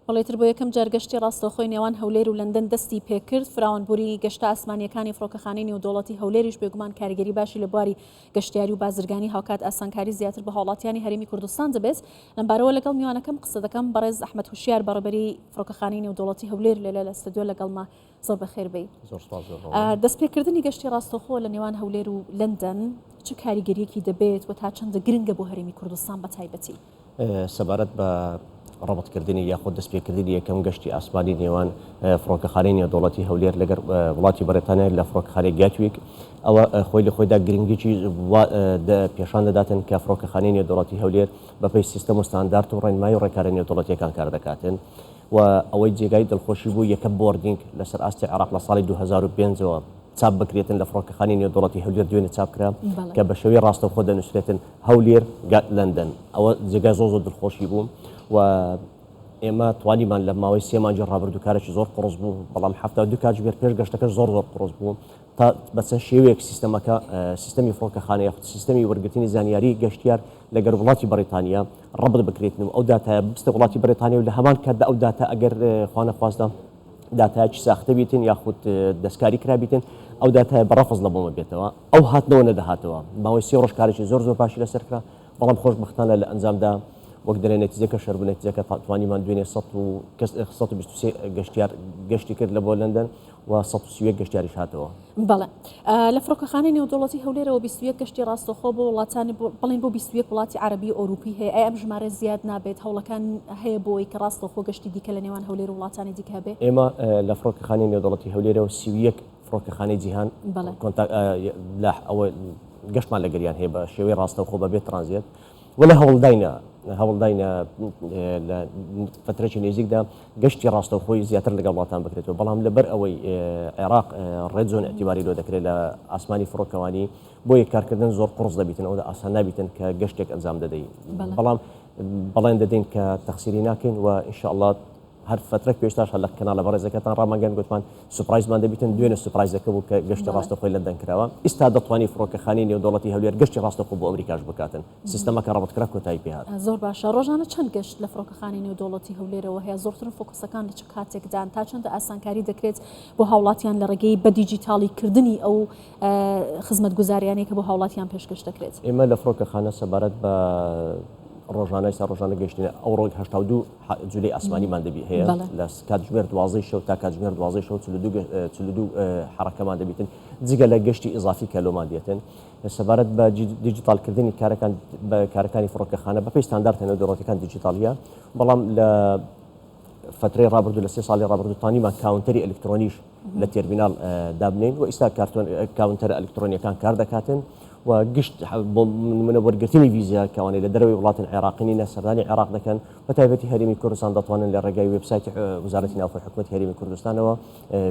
بەڵێتر بۆ یەکەم جارگەشتی ڕاستەوخۆی نێوان هەولێر و لەندەن دەستی پێکرد فراوانبووری گەشتە ئاسمانیەکانی فڕۆکەخانەی نێودوڵەتی هەولێریش بێگومان کاریگەری باشی لە بواری گەشتیاری و بازرگانی هاوکات ئاسانکاری زیاتر بە هاوڵاتیانی هەرێمی کوردستان دەبێت لەمبارەوە لەگەڵ میوانەکەم قسە دەکەم بەڕێز ئەحمەد هوشیار بەڕێبەری فڕۆکەخانەی نێودوڵەتی هەولێر لێلە لە ستودیۆ لەگەڵما زۆر بەخێر بێی. دەستپێکردنی گەشتی ڕاستەوخۆ لە نێوان هەولێر و لەندەن چه کاریگەریەکی دەبێت و تا چەندە گرنگە بۆ هەرێمی کوردستان بە تایبەتی؟ سەبارەت بە ڕەبەتکردنی یاخود دەستپێکردنی یەکەم گەشتی ئاسمانی نێوان فڕۆکەخانەی نێودوڵەتی هەولێر لەگەڵ وڵاتی بەریتانیا لە فڕۆکەخانەی گاتویک ئەوە خۆی لە خۆیدا گرنگیی پێشان دەداتن کە فڕۆکەخانەی نێودوڵەتی هەولێر بەپێی سیستەم و ستاندارد و ڕێنمایی و ڕێکارە نێودوڵەتیەکان کار دەکاتن و ئەوەی جێگای دڵخۆشی بوو یەکەم بۆردینگ لەسەر ئاستی عێراق لە ساڵی 2005ەوە چاپ بکرێتن لە فڕۆکەخانەی نێودوڵەتی هەولێر دوێنێ چاپکرا کە بە شێوەی ڕاستەوخۆ دەنووسرێتن هەولێر لەندەن ئەوە جێگای زۆر دڵخۆشی بوو و ئێمە توانیمان لە ماوەی 3 مانگی ڕابردوو کارێکی زۆر قڕز بوو بەڵام هەفتە دوو کاتژمێر پێش گەشتەکە زۆر قڕز بوو تا بەچەند شێوەیەک سیستەمەکە سیستەمی فڕۆکەخانە یاخود سیستەمی وەرگرتنی زانیاری گەشتیار لەگەر وڵاتی بەریتانیا ڕەبط بکرێتن و ئەو داتایە بستە وڵاتی بەریتانیا و لە هەمان کاتدا ئەو داتا ئەگەر خوا نەخواستە داتایەکی ساختە بیتن یاخود دەستکاری کرابیتن ئەو داتایە بەڕەفز لە بۆمە بێتەوە ئەو هاتنەوە نەدەهاتەوە ماوەی 3 ڕۆژ کارێکی زۆر باشی لەسەر کرا بەڵام خۆشبەختانە لە ئەنجامدا وەک دەرێ نەتیجەکە شەر بوو نەتیجەکە توانیمان دوێنێ 123 گەشتیار گەشتی کرد لە بۆ لەندەن و 131 گەشتیاریش هاتەوە. بەڵێ لە فڕۆکەخانەی نێودوڵەتی هەولێرەوە 21 گەشتی ڕاستەوخۆ بۆ وڵاتانی بڵین بۆ 21 وڵاتی عەرەبی ئەوروپی هەیە ئەم ژمارە زیاد نابێت هەوڵەکان هەیە بۆی کە ڕاستەوخۆ گەشتی دیکە لە نێوان هەولێر و وڵاتانی دیکە هەبێ؟ ئێمە لە فڕۆکەخانەی نێودوڵەتی هەولێرەوە 31 فڕۆکەخانەی جیهان ئەوە گەشتمان لەگەریان هەیە بە شێوەی ڕاستەوخۆ بەبێت ترانزیت ولا هەوڵداینە لە فترەی نێزیکدا گەشتی ڕاستەوخۆی زیاتر لەگەڵ وڵاتان بکرێتەوە بەڵام لەبەر ئەوەی عێراق ڕێد زۆن ئەتیباری لۆ دەکرێت لە ئاسمانی فڕۆکەوانی بۆ یەککارکردن زۆر قڕز دەبیتن ئەودا ئاسان نابیتن کە گەشتێک ئەنجام دەدەین بەڵام بەڵێن دەدەین کە تەقسیری ناکەین و ئینشاءالله هەر فترە پێشتاش هەر لە کەناڵە بەڕێزەکەتان ڕامەگەن گوتمان سوپرایزمان دەبیتن دوێنێ سوپرایزەکە بوو کە گەشتی ڕاستەوخۆی لەندەن کراوە ئێستا دەتوانانی فڕۆکەخانەی نێودوڵەتی هەولێر گەشتی ڕاستەوخۆ بۆ ئەمریکاش بکاتن سیستەمەکە ڕەبەتکرا کۆتایی پێهات. زۆر باشە ڕۆژانە چەند گەشت لە فڕۆکەخانەی نێودوڵەتی هەولێرەوە هەیە زۆرترن فۆکسەکان لە چ کاتێکدان تا چەندە ئاسانکاری دەکرێت بۆ هاوڵاتیان لە ڕێگەی بە دیجیتاڵی کردنی ئەو خزمەتگوزاریانەی کە بۆ هاوڵاتیان پێشکەش دەکرێت؟ ئێمە لە فڕۆکەخانە سەبارەت بە ڕۆژانەی ڕۆژانە گەشتینە ئەو ڕۆژ 82 جولەی ئاسمانیمان دەبی هەیە لە کاتژمێر 12 شەو تا کاتژمێر 12 شەو 42 حرەکەمان دەبیتن جگە لە گەشتی ئیزافی کەلۆمان دێتن سەبارەت بە دیجیتالکردنی کارەکان بە کارەکانی فڕۆکەخانە بەپێی ستاندارد نێودوڵەتیەکان دیجیتالیە بەڵام لە فترەی ڕابردوو لە 3 ساڵی ڕابردوو توانیمان کاونتەری ئەلکترۆنیش لە تێرمینال دابنین و ئێستا کاونتەر ئەلکترۆنیەکان کار دەکاتن و گشت منە وەرگرتنی ڤیزا کەوانەی لە دەرەوەی وڵاتن عێراقینی سەردانی عێراق دەکەن بە تایبەتی هەرێمی کوردستان دەتوانن لە ڕێگای وێبسایتی وزارەتی ناوخۆی حکوومەت هەرێمی کوردستانەوە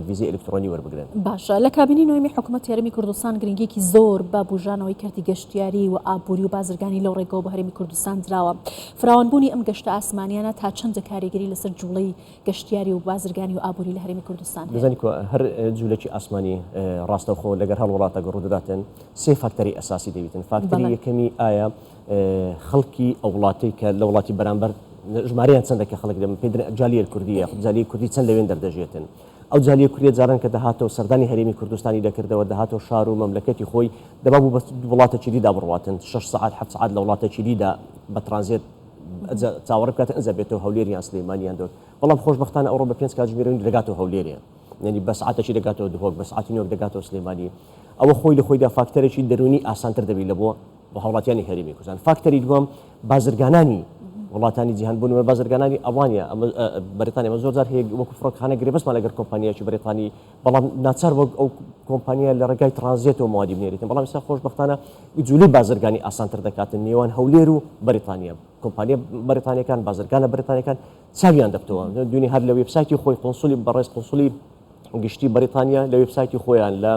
ڤیزای ئەلکترۆنی وەربگرن. باشە لە کابینی نوێمی حکوومەت هەرێمی کوردستان گرنگێکی زۆر بە بوژانەوەی کردی گەشتیاری و ئابووری و بازرگانی لەو ڕێگەوە بە هەرێمی کوردستان دراوە فراوانبوونی ئەم گەشتە ئاسمانیانە تا چەندە کاریگەری لەسەر جوڵەی گەشتیاری و بازرگانی و ئابووری لە هەرێمی کوردستان دەزانیت هەر جوولەکی ئاسمانی ڕاستەوخۆ لەگەر هەڵ وڵاتە ڕوودەداتن سێ فاکتەری ئەساسی دەبیتن فاکتەری یەکەمی ئایا خەڵکی ئەو وڵاتی کە لە وڵاتی بەرامبەر ژمارەیان چەندێکە خەڵک دەم پێ جالیە کوردیە جالی کوردی چەند لەوێن دەردەژێتن ئەو جالیە کوردی جاران کە دەهاتەوە سەردانی هەرێمی کوردستانی دەکردەوە دەهاتەوە شار و مەملەکەتی خۆی دەبا بوو بە وڵاتە چیلیدا بڕواتن 6 ساعات 7 ساعات لە وڵاتە چیلیدا بە ترانزیت چاوەڕێ بکاتە ئەنجا بێتەوە هەولێریان سلێمانیان دۆت بەڵام خۆشبەختانە ئەوڕۆ بە 5 کاتژمێرەوەی دەگاتەوە هەولێریان یعنی بە ساعاتێکی دەگاتەوە دهۆک بە ساعتی نۆک دەگاتەوە سلێمانی ئەوە خۆی لە خۆیدا فاکتەرێکی دەرونی ئاسانتر دەبێت لە بۆ هاوڵاتیانی هەرێمی کوردستان. فاکتەری دووەم بازرگانانی وڵاتانی جیهان بوون بازرگانانی ئەوانە بەریتانیا ئەمە زۆر جار هەیە وەکو فڕۆکەخانە گرێبەستمان لەگەر کۆمپانیایکی بەریتانی بەڵام ناچار وەک ئەو کۆمپانیا لە ڕێگای ترانزیتەوە موادی بنێریتن بەڵام ئێستا خۆشبەختانە جوولەی بازرگانی ئاسانتر دەکاتن نێوان هەولێر و بەریتانیا کۆمپانیا بەریتانیەکان بازرگانە بەریتانیەکان چاویان دەبتەوە دوێنێ هەر لە وێبسایتی خۆی قۆنسولی بەڕێز قۆنسولی گشتی بەریتانیا لە وێبسایتی خۆیان لە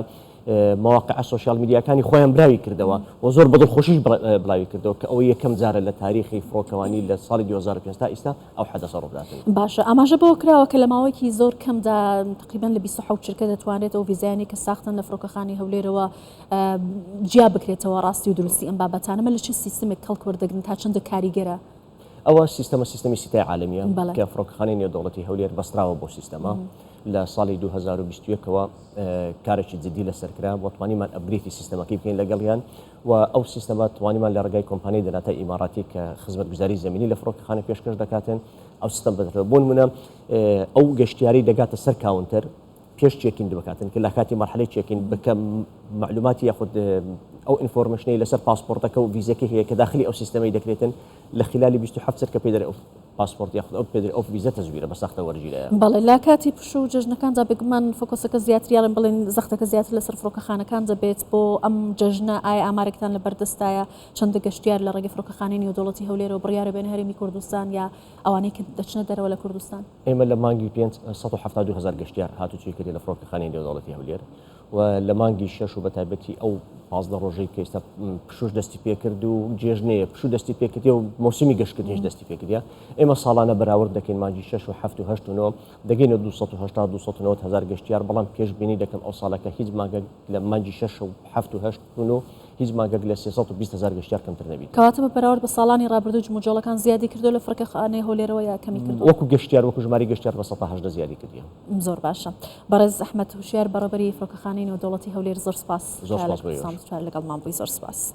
مواقع سوشیال میدیاکانی خۆیان براوی کردەوە و زۆر بەدڵخۆشیش بڵاوی کردەوە کە ئەوە یەکەم جارە لە تاریخی فڕۆکەوانی لە ساڵی 2005 تا ئێستا ئەو حەدەسە ڕووداتن. باشە ئاماژە بۆ کراوە کە لە ماوەیەکی زۆر کەمدا تقریبان لە 27 چرکە دەتوانێت ئەو ڤیزایانی کە ساختن لە فڕۆکەخانی هەولێرەوە جیا بکرێتەوە ڕاستی و دروستی ئەم بابەتانەمە لە چه سیستمێک کەڵک وەردەگرن تا چەندە کاریگەرە؟ ئەوە سیستەمی سیتای عالمیە بەڵێ. کە فڕۆکەخانەی نێودەوڵەتی هەولێر بەستراوە بۆ سیستەما لە ساڵی 2021ەوە کارێکی جدی لەسەرکرا بۆ توانیمان ئەبریتی سیستەمەکەی بکەین لەگەڵیان و ئەو سیستەما توانیمان لە ڕێگای کۆمپانیای دەناتە ئیماراتی کە خزمەتگوزاری زەمینی لە فڕۆکەخانە پێشکەش دەکاتن ئەو سیستەم بەدرێت بۆ نمونە ئەو گەشتیاری دەگاتە سەر کاونتەر پێش چێکین بکاتن کە لە کاتی مەرحلەی چێکین بکە معلوماتی یاخود ئەو ئینفۆرمشنەی لەسەر پاسپۆرتەکە و ڤیزەکە هەیە کە داخلی ئەو سیستەمەی دەکرێتن لە خلالی 27 سەر کە پێدەر ئەو پاسپۆرت یاخود ئەو پێدر ئەو ڤیزە تەزویرە بە ساختە وەرگیرەیە. بەڵێ لا کاتی پشو و جژنەکانجا بگومان فۆکۆسەکە زیاتریاڵم بڵێن زەختەکە زیاتر لەسەر فڕۆکەخانەکان دەبێت بۆ ئەم جژنە ئایا ئامارێکتان لە بەردەستایە چەندە گەشتیار لە ڕێگەی فڕۆکەخانەی نێودەوڵەتی هەولێرەوە بڕیارە بێنە هەرێمی کوردستان یا ئەوانەی کە دەچنە دەرەوە لە کوردستان؟ ئێمە لە مانگی 572,000 گەشتیار هاتوچی کردی لە فڕۆکەخانەی نێودەوڵەتی هەولێر و لە مانگی 6 و بەتایبەتی ئەو 15 ڕۆژەی کە ئێستا پشوش دەستی پێکرد و جێژنەیە پشو دەستی پێکردی و مۆسمی گەشتکردنیش دەستی پێکردە ئێمە ساڵانە بەراورد دەکەین مانگی 6 و 7 و 8 و 9 دەگەینە 280,000 گەشتیار بەڵام پێشبینی دەکەم ئەو ساڵەکە هیچ مانگە لە مانگی 6 و 7 و 8 و 9 هیچ مانگەک لە 320,000 گەشتیار کەمتر نەبیت. کەواتە بە بەراورد بە ساڵانی ڕابردوو جموجۆڵەکان زیادی کردو لە فڕۆکەخانەی هەولێرەوە یا کەمی کردو؟ وەکو گەشتیار وەکو ژماری گەشتیار بە 180 زیادی کردی. زۆر باشە. بەڕێز ئەحمەد هوشیار بەڕێبەری فڕۆکەخانەی نێودەوڵەتی هەولێر زۆر سپاس. زۆر سپاس بۆ لەگەڵمان بووی، زۆر سپاس.